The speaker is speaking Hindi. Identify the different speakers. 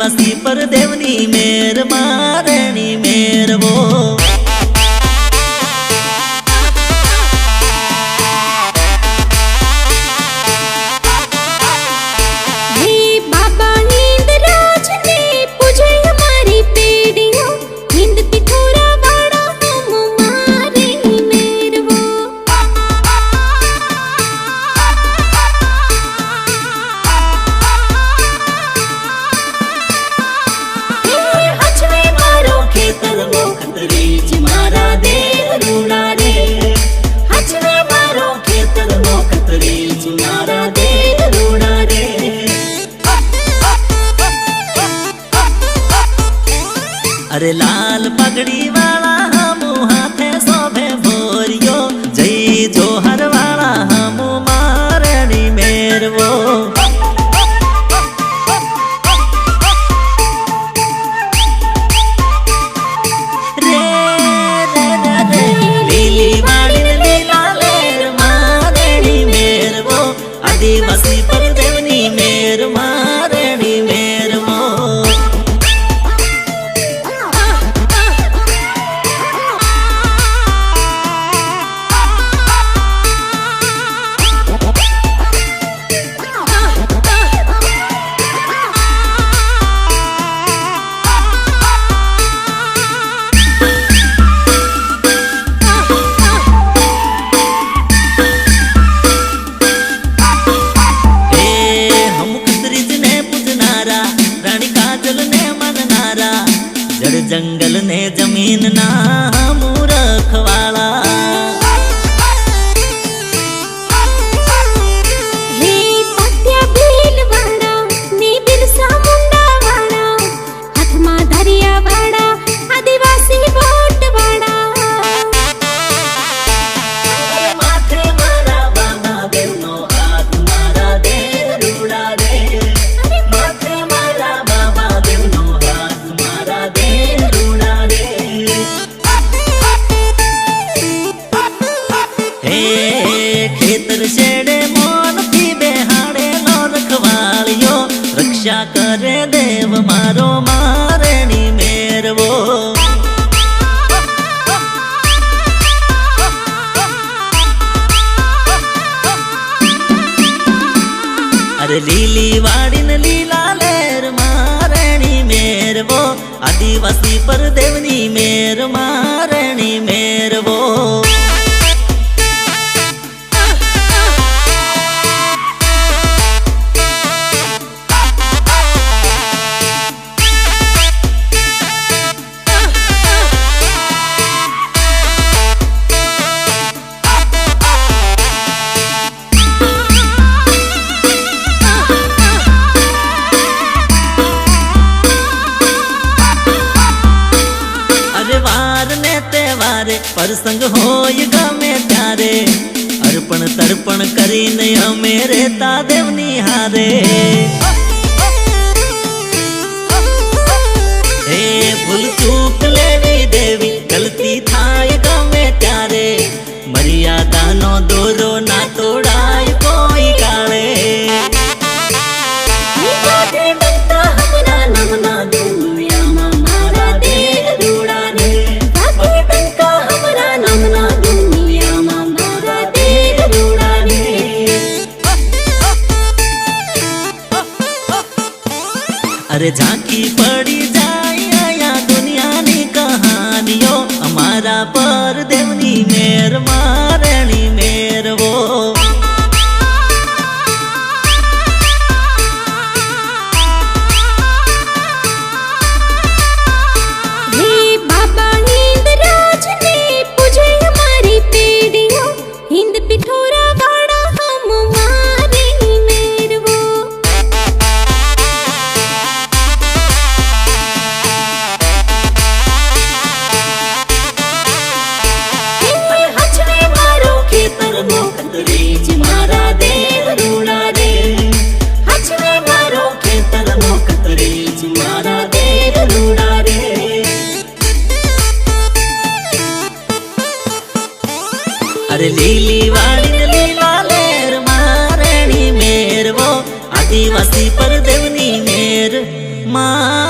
Speaker 1: आदिवासी पर देवनी मेर मारणी मेर वो अरे लाल पगड़ी वाला हम हाथे सोभे भोरियो जय जोहर वाला हम मारणी मेर वो रे रे रे रे लीली वाली लीला लेर मारणी मेर वो आदिवासी पर देवनी मेर मारणी मेर वो जंगल ने जमीन ना मूर्ख वाला
Speaker 2: हे पत्या भील वाड़ा ने बिरसा मुंडा वाड़ा हाथ मा धरिया वाड़ा आदिवासी वोट वाड़ा
Speaker 1: माथे मारा बाबा देवनो हाथ मारा दे रूड़ा दे माथे मारा बाबा देवनो हाथ मारा दे खेतर शेड़े मोन थी बेहाड़े लो रखवालियो रक्षा करे देव मारो मारणी मेर वो अरे लीली वाड़ी न लीला लेर मारणी मेर वो आदिवासी पर देवनी मेर मारणी मेर वो प्रसंग होय गमे त्यारे अर्पण तर्पण करीने हमे रेता देवनी हारे हे भूल चूक लेवी देवी गलती थाय गमे त्यारे मर्यादा नो दोरो ना तोड़ाय कोई काले अरे झांकी पड़ी जाए या दुनिया नी कहानियों हमारा पर देवनी मेर मारणी मेर वो अरे लीली वाली लीला लेर मारणी मेर वो आदिवासी पर देवनी मेर માં